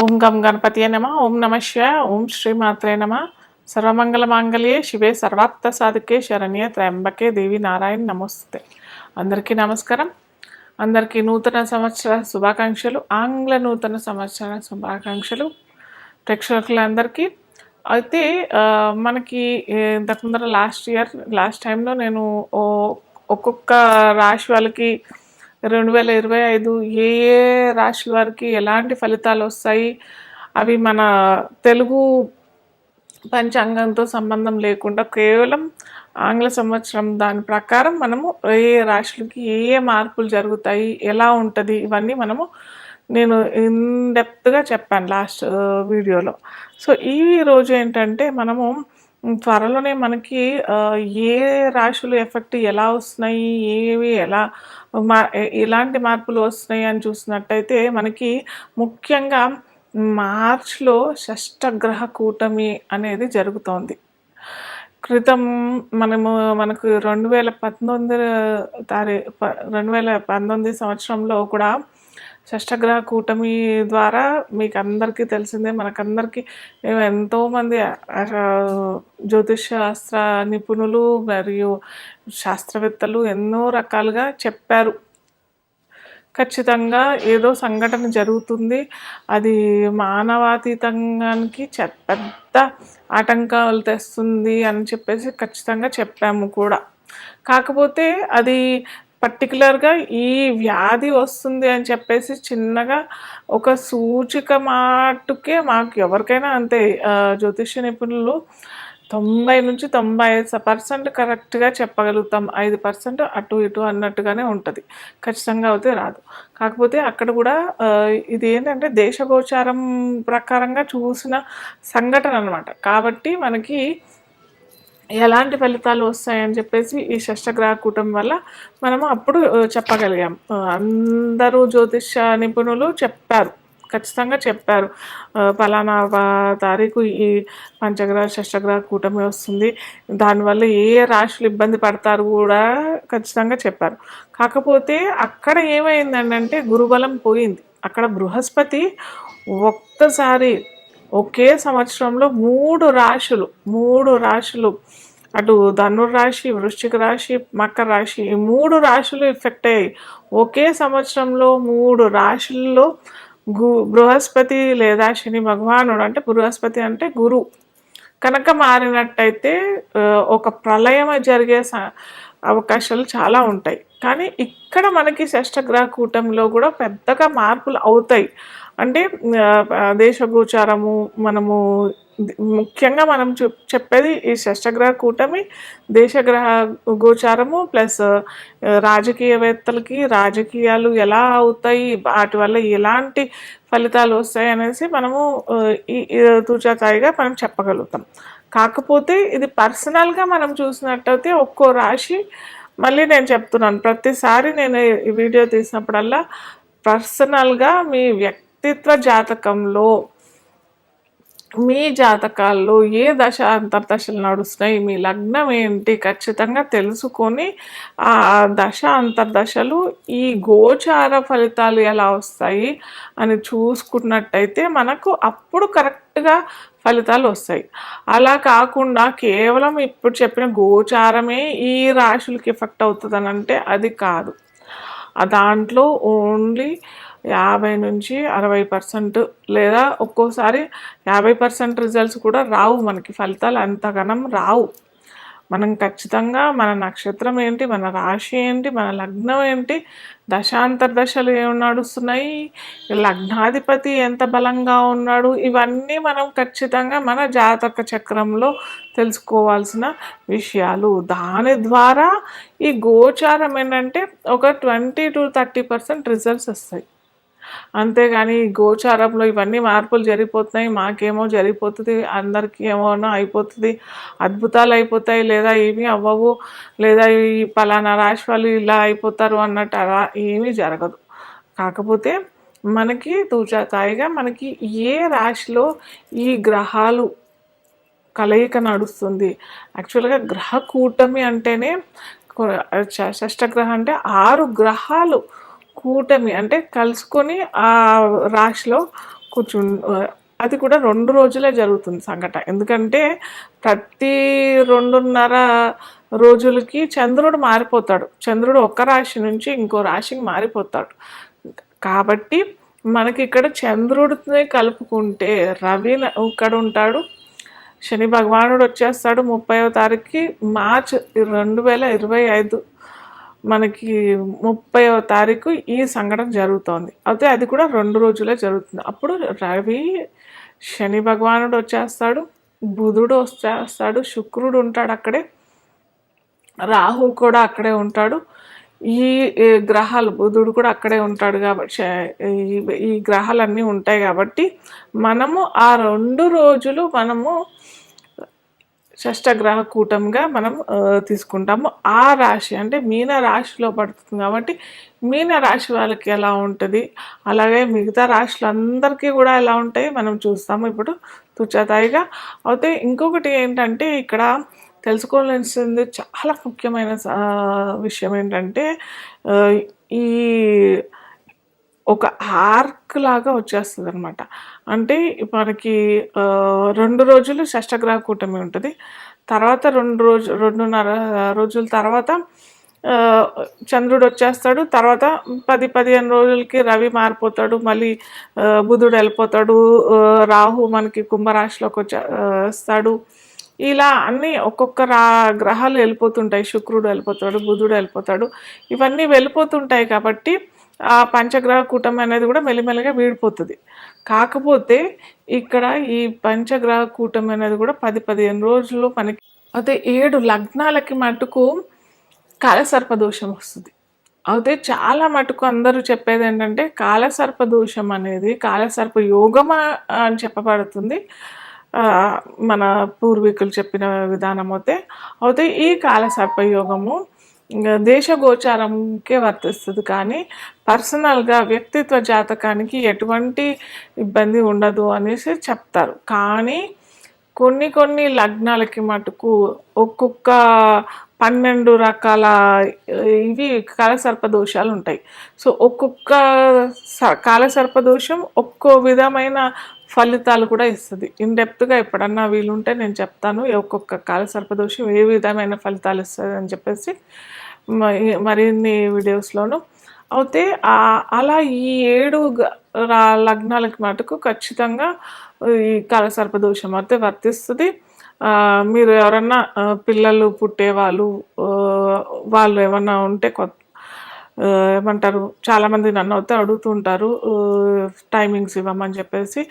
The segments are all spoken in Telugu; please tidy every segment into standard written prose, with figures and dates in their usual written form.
ఓం గం గణపతియే నమ. ఓం నమ శివాయ. ఓం శ్రీమాత్రే నమ. సర్వమంగళ మాంగళ్యే శివే సర్వార్థ సాధకే శరణ్యే త్రయంబకే దేవి నారాయణ నమస్తే. అందరికీ నమస్కారం. అందరికీ నూతన సంవత్సర శుభాకాంక్షలు, ఆంగ్ల నూతన సంవత్సర శుభాకాంక్షలు ప్రేక్షకులందరికీ. అయితే మనకి ఇంతకు ముందర లాస్ట్ టైంలో నేను ఒక్కొక్క రాశి వాళ్ళకి 2025 ఏ ఏ రాశుల వారికి ఎలాంటి ఫలితాలు వస్తాయి, అవి మన తెలుగు పంచాంగంతో సంబంధం లేకుండా కేవలం ఆంగ్ల సంవత్సరం దాని ప్రకారం మనము ఏ ఏ రాశులకి ఏ ఏ మార్పులు జరుగుతాయి, ఎలా ఉంటుంది, ఇవన్నీ నేను ఇన్డెప్త్గా చెప్పాను లాస్ట్ వీడియోలో. సో ఈ రోజు ఏంటంటే మనము త్వరలోనే మనకి ఏ రాశులు ఎఫెక్ట్ ఎలా వస్తున్నాయి, ఏవి ఎలా ఎలాంటి మార్పులు వస్తున్నాయి అని చూసినట్టయితే మనకి ముఖ్యంగా మార్చ్లో షష్టగ్రహ కూటమి అనేది జరుగుతోంది. క్రితం మనకు 2019 సంవత్సరంలో కూడా షష్టగ్రహ కూటమి ద్వారా మీకు అందరికీ తెలిసిందే, మనకందరికీ ఎంతోమంది జ్యోతిష్ శాస్త్ర నిపుణులు మరియు శాస్త్రవేత్తలు ఎన్నో రకాలుగా చెప్పారు. ఖచ్చితంగా ఏదో సంఘటన జరుగుతుంది, అది మానవాతీతానికి పెద్ద ఆటంకాలు తెస్తుంది అని చెప్పేసి ఖచ్చితంగా చెప్పాము కూడా. కాకపోతే అది పర్టికులర్గా ఈ వ్యాధి వస్తుంది అని చెప్పేసి చిన్నగా ఒక సూచిక మాటుకే మాకు ఎవరికైనా అంతే, జ్యోతిష్య నిపుణులు 90 నుంచి 95% కరెక్ట్గా చెప్పగలుగుతాం. 5% అటు ఇటు అన్నట్టుగానే ఉంటుంది, ఖచ్చితంగా అయితే రాదు. కాకపోతే అక్కడ కూడా ఇది ఏంటంటే దేశగోచారం ప్రకారంగా చూసిన సంఘటన అన్నమాట. కాబట్టి మనకి ఎలాంటి ఫలితాలు వస్తాయని చెప్పేసి ఈ షష్టగ్రహ కూటమి వల్ల మనము అప్పుడు చెప్పగలిగాం. అందరూ జ్యోతిష నిపుణులు చెప్పారు, ఖచ్చితంగా చెప్పారు, ఫలానా తారీఖు ఈ షష్టగ్రహ కూటమి వస్తుంది, దానివల్ల ఏ రాశులు ఇబ్బంది పడతారు కూడా ఖచ్చితంగా చెప్పారు. కాకపోతే అక్కడ ఏమైందంటే గురుబలం పోయింది. అక్కడ బృహస్పతి ఒక్కసారి ఒకే సంవత్సరంలో మూడు రాశులు అటు ధనుర్రాశి, వృశ్చిక రాశి, మకర రాశి, ఈ 3 రాశులు ఎఫెక్ట్ అయ్యాయి. ఒకే సంవత్సరంలో 3 రాశుల్లో బృహస్పతి లేదా శని భగవానుడు, అంటే బృహస్పతి అంటే గురు కనుక మారినట్టయితే ఒక ప్రళయం జరిగే అవకాశాలు చాలా ఉంటాయి. కానీ ఇక్కడ మనకి షష్టగ్రహ కూటమిలో కూడా పెద్దగా మార్పులు అవుతాయి. అంటే దేశగోచారము మనము ముఖ్యంగా మనం చెప్పేది ఈ షష్టగ్రహ కూటమి, దేశగ్రహ గోచారము ప్లస్ రాజకీయవేత్తలకి రాజకీయాలు ఎలా అవుతాయి, వాటి వల్ల ఎలాంటి ఫలితాలు వస్తాయి అనేసి మనము ఈ తూచాతాయిగా మనం చెప్పగలుగుతాం. కాకపోతే ఇది పర్సనల్గా మనం చూసినట్టయితే ఒక్కో రాశి, మళ్ళీ నేను చెప్తున్నాను ప్రతిసారి నేను ఈ వీడియో తీసినప్పుడల్లా పర్సనల్గా మీ వ్యక్తిత్వ జాతకంలో మీ జాతకాల్లో ఏ దశ అంతర్దశలు నడుస్తున్నాయి, మీ లగ్నం ఏంటి ఖచ్చితంగా తెలుసుకొని ఆ దశ అంతర్దశలు ఈ గోచార ఫలితాలు ఎలా వస్తాయి అని చూసుకున్నట్టయితే మనకు అప్పుడు కరెక్ట్గా ఫలితాలు వస్తాయి. అలా కాకుండా కేవలం ఇప్పుడు చెప్పిన గోచారమే ఈ రాశులకి ఎఫెక్ట్ అవుతుందని అంటే అది కాదు. దాంట్లో ఓన్లీ 50 నుంచి 60% లేదా ఒక్కోసారి 50% రిజల్ట్స్ కూడా రావు, మనకి ఫలితాలు అంతగనం రావు. మనం ఖచ్చితంగా మన నక్షత్రం ఏంటి, మన రాశి ఏంటి, మన లగ్నం ఏంటి, దశాంతర్దశలు ఏమి నడుస్తున్నాయి, లగ్నాధిపతి ఎంత బలంగా ఉన్నాడు, ఇవన్నీ మనం ఖచ్చితంగా మన జాతక చక్రంలో తెలుసుకోవాల్సిన విషయాలు. దాని ద్వారా ఈ గోచారం ఏంటంటే ఒక 20 to 30% రిజల్ట్స్ వస్తాయి. అంతేగాని గోచారంలో ఇవన్నీ మార్పులు జరిగిపోతున్నాయి, మాకేమో జరిగిపోతుంది, అందరికీ ఏమోనో అయిపోతుంది, అద్భుతాలు అయిపోతాయి, లేదా ఏమీ అవ్వవు, లేదా ఈ పలానా రాశి వాళ్ళు ఇలా అయిపోతారు అన్నట్టు అలా ఏమీ జరగదు. కాకపోతే మనకి తూచాతాయిగా మనకి ఏ రాశిలో ఈ గ్రహాలు కలయిక నడుస్తుంది. యాక్చువల్గా గ్రహ కూటమి అంటేనే షష్టగ్రహం అంటే 6 గ్రహాలు కూటమి అంటే కలుసుకొని ఆ రాశిలో అది కూడా 2 రోజులే జరుగుతుంది సంఘటన. ఎందుకంటే ప్రతి 2.5 రోజులకి చంద్రుడు మారిపోతాడు. చంద్రుడు ఒక రాశి నుంచి ఇంకో రాశికి మారిపోతాడు. కాబట్టి మనకిక్కడ చంద్రుడిని కలుపుకుంటే రవి ఇక్కడ ఉంటాడు. శని భగవానుడు వచ్చేస్తాడు 30వ తారీఖుకి మార్చ్ 2025 మనకి 30వ తారీఖు ఈ సంఘటన జరుగుతోంది. అయితే అది కూడా 2 రోజులే జరుగుతుంది. అప్పుడు రవి శని భగవానుడు వచ్చేస్తాడు, బుధుడు వచ్చేస్తాడు, శుక్రుడు ఉంటాడు అక్కడే, రాహు కూడా అక్కడే ఉంటాడు. ఈ గ్రహాలు బుధుడు కూడా అక్కడే ఉంటాడు కాబట్టి ఈ గ్రహాలన్నీ ఉంటాయి కాబట్టి మనము ఆ 2 రోజులు మనము షష్టగ్రహ కూటంగా మనం తీసుకుంటాము. ఆ రాశి అంటే మీన రాశిలో పడుతుంది కాబట్టి మీన రాశి వాళ్ళకి ఎలా ఉంటుంది, అలాగే మిగతా రాశులందరికీ కూడా ఎలా ఉంటాయి మనం చూస్తాము ఇప్పుడు తుచ్చతాయిగా. అయితే ఇంకొకటి ఏంటంటే ఇక్కడ తెలుసుకోవాల్సింది చాలా ముఖ్యమైన విషయం ఏంటంటే ఈ ఒక ఆర్క్ లాగా వచ్చేస్తుంది అనమాట. అంటే మనకి 2 రోజులు షష్టగ్రహ కూటమి ఉంటుంది. తర్వాత 2.5 రోజుల తర్వాత చంద్రుడు వచ్చేస్తాడు. తర్వాత 10-15 రోజులకి రవి మారిపోతాడు, మళ్ళీ బుధుడు వెళ్ళిపోతాడు, రాహు మనకి కుంభరాశిలోకి వచ్చేస్తాడు. ఇలా అన్నీ ఒక్కొక్క గ్రహాలు వెళ్ళిపోతుంటాయి. శుక్రుడు వెళ్ళిపోతాడు, బుధుడు వెళ్ళిపోతాడు, ఇవన్నీ వెళ్ళిపోతుంటాయి కాబట్టి ఆ పంచగ్రహ కూటమి అనేది కూడా మెల్లిమెల్లిగా వీడిపోతుంది. కాకపోతే ఇక్కడ ఈ పంచగ్రహ కూటమి అనేది కూడా 10-15 రోజులు మనకి. అయితే 7 లగ్నాలకి మటుకు కాలసర్ప దోషం వస్తుంది. అయితే చాలా మటుకు అందరూ చెప్పేది ఏంటంటే కాలసర్ప దోషం అనేది కాలసర్ప యోగమా అని చెప్పబడుతుంది. మన పూర్వీకులు చెప్పిన విధానం అయితే ఈ కాలసర్ప యోగము దేశగోచారంకే వర్తిస్తుంది, కానీ పర్సనల్గా వ్యక్తిత్వ జాతకానికి ఎటువంటి ఇబ్బంది ఉండదు అనేసి చెప్తారు. కానీ కొన్ని లగ్నాలకి మటుకు ఒక్కొక్క 12 రకాల ఇవి కాలసర్ప దోషాలు ఉంటాయి. సో ఒక్కొక్క కాలసర్ప దోషం ఒక్కో విధమైన ఫలితాలు కూడా ఇస్తుంది. ఇన్డెప్త్గా ఎప్పుడన్నా వీలుంటే నేను చెప్తాను ఒక్కొక్క కాలసర్ప దోషం ఏ విధమైన ఫలితాలు ఇస్తుంది అని చెప్పేసి మరిన్ని వీడియోస్లోను. అయితే అలా ఈ 7 లగ్నాలకి మటుకు ఖచ్చితంగా ఈ కాలసర్ప దోషం అయితే వర్తిస్తుంది. మీరు ఎవరన్నా పిల్లలు పుట్టేవాళ్ళు వాళ్ళు ఏమన్నా ఉంటే ఏమంటారు, చాలామంది నన్ను అయితే అడుగుతుంటారు టైమింగ్స్ ఇవ్వమని చెప్పేసి.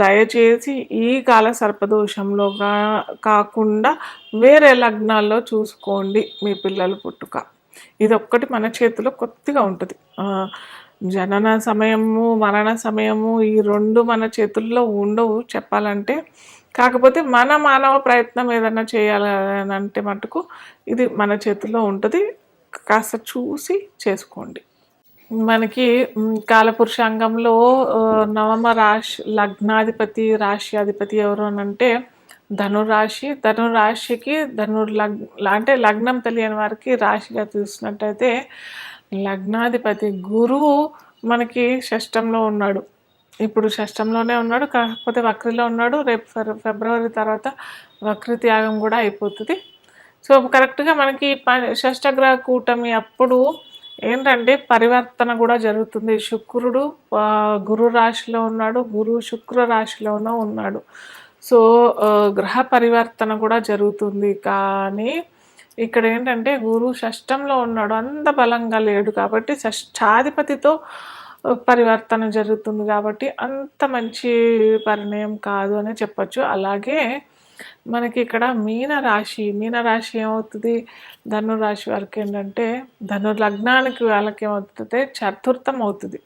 దయచేసి ఈ కాల సర్పదోషంలో కాకుండా వేరే లగ్నాల్లో చూసుకోండి మీ పిల్లలు పుట్టుక. ఇది ఒక్కటి మన చేతిలో కొద్దిగా ఉంటుంది. జనన సమయము మరణ సమయము ఈ 2 మన చేతుల్లో ఉండవు చెప్పాలంటే. కాకపోతే మన మానవ ప్రయత్నం ఏదన్నా చేయాలని అంటే మటుకు ఇది మన చేతుల్లో ఉంటుంది. కాస్త చూసి చేసుకోండి. మనకి కాలపురుషాంగంలో నవమ లగ్నాధిపతి రాశ్యాధిపతి ఎవరు అని అంటే ధనురాశి. ధనురాశికి అంటే లగ్నం తెలియని వారికి రాశిగా చూసినట్టయితే లగ్నాధిపతి గురువు మనకి షష్టంలో ఉన్నాడు. ఇప్పుడు షష్టంలోనే ఉన్నాడు, కాకపోతే వక్రిలో ఉన్నాడు. రేపు ఫిబ్రవరి తర్వాత వక్రి త్యాగం కూడా అయిపోతుంది. సో కరెక్ట్గా మనకి షష్టగ్రహ కూటమి అప్పుడు ఏంటంటే పరివర్తన కూడా జరుగుతుంది. శుక్రుడు గురు రాశిలో ఉన్నాడు, గురువు శుక్ర రాశిలోనూ ఉన్నాడు. సో గ్రహ పరివర్తన కూడా జరుగుతుంది. కానీ ఇక్కడ ఏంటంటే గురువు షష్టంలో ఉన్నాడు, అంత బలంగా లేడు కాబట్టి షష్టాధిపతితో పరివర్తన జరుగుతుంది కాబట్టి అంత మంచి పరిణయం కాదు అని చెప్పచ్చు. అలాగే మనకి ఇక్కడ మీనరాశి ఏమవుతుంది, ధనురాశి వాళ్ళకి ఏంటంటే లగ్నానికి వాళ్ళకి ఏమవుతుంది, చతుర్థం అవుతుంది.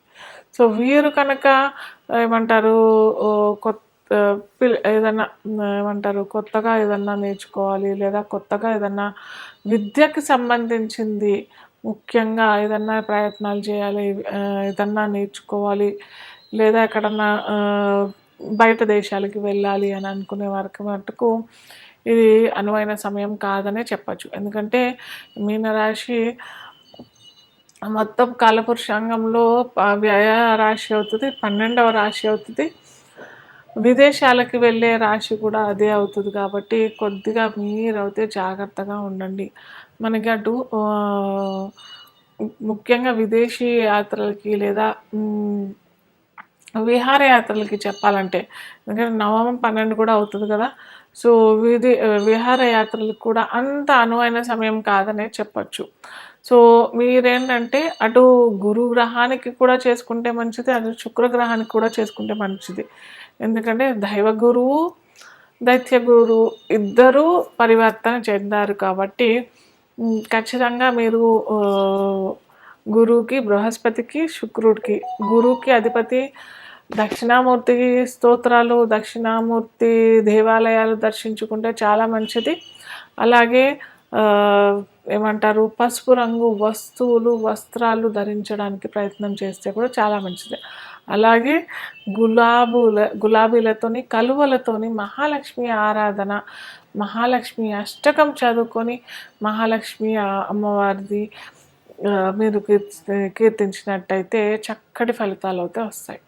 సో వీరు కనుక ఏమంటారు ఏదన్నా ఏమంటారు కొత్తగా ఏదన్నా నేర్చుకోవాలి, లేదా కొత్తగా ఏదన్నా విద్యకి సంబంధించింది ముఖ్యంగా ఏదన్నా ప్రయత్నాలు చేయాలి, ఏదన్నా నేర్చుకోవాలి, లేదా ఎక్కడన్నా బయట దేశాలకి వెళ్ళాలి అని అనుకునే వారికి మటుకు ఇది అనువైన సమయం కాదనే చెప్పచ్చు. ఎందుకంటే మీనరాశి మొత్తం కాలపురుషాంగంలో వ్యయ రాశి అవుతుంది, 12వ రాశి అవుతుంది. విదేశాలకి వెళ్ళే రాశి కూడా అదే అవుతుంది కాబట్టి కొద్దిగా మీరైతే జాగ్రత్తగా ఉండండి. మనకి అటు ముఖ్యంగా విదేశీ యాత్రలకి లేదా విహారయాత్రలకి చెప్పాలంటే, ఎందుకంటే నవమం 12 కూడా అవుతుంది కదా! సో, విహారయాత్రలకు కూడా అంత అనువైన సమయం కాదనే చెప్పొచ్చు. సో, మీరేంటంటే అటు గురుగ్రహానికి కూడా చేసుకుంటే మంచిది, అటు శుక్రగ్రహానికి కూడా చేసుకుంటే మంచిది. ఎందుకంటే దైవ గురువు, దైత్య గురువు ఇద్దరూ పరివర్తన చెందారు కాబట్టి ఖచ్చితంగా మీరు గురువుకి, బృహస్పతికి, శుక్రుడికి, గురువుకి అధిపతి దక్షిణామూర్తి స్తోత్రాలు, దక్షిణామూర్తి దేవాలయాలు దర్శించుకుంటే చాలా మంచిది. అలాగే ఏమంటారు, పసుపు రంగు వస్తువులు, వస్త్రాలు ధరించడానికి ప్రయత్నం చేస్తే కూడా చాలా మంచిది. అలాగే గులాబీలతోని, కలువలతోని మహాలక్ష్మి ఆరాధన, మహాలక్ష్మి అష్టకం చదువుకొని మహాలక్ష్మి అమ్మవారిది మీరు కీర్తించినట్టయితే చక్కటి ఫలితాలు అయితే వస్తాయి.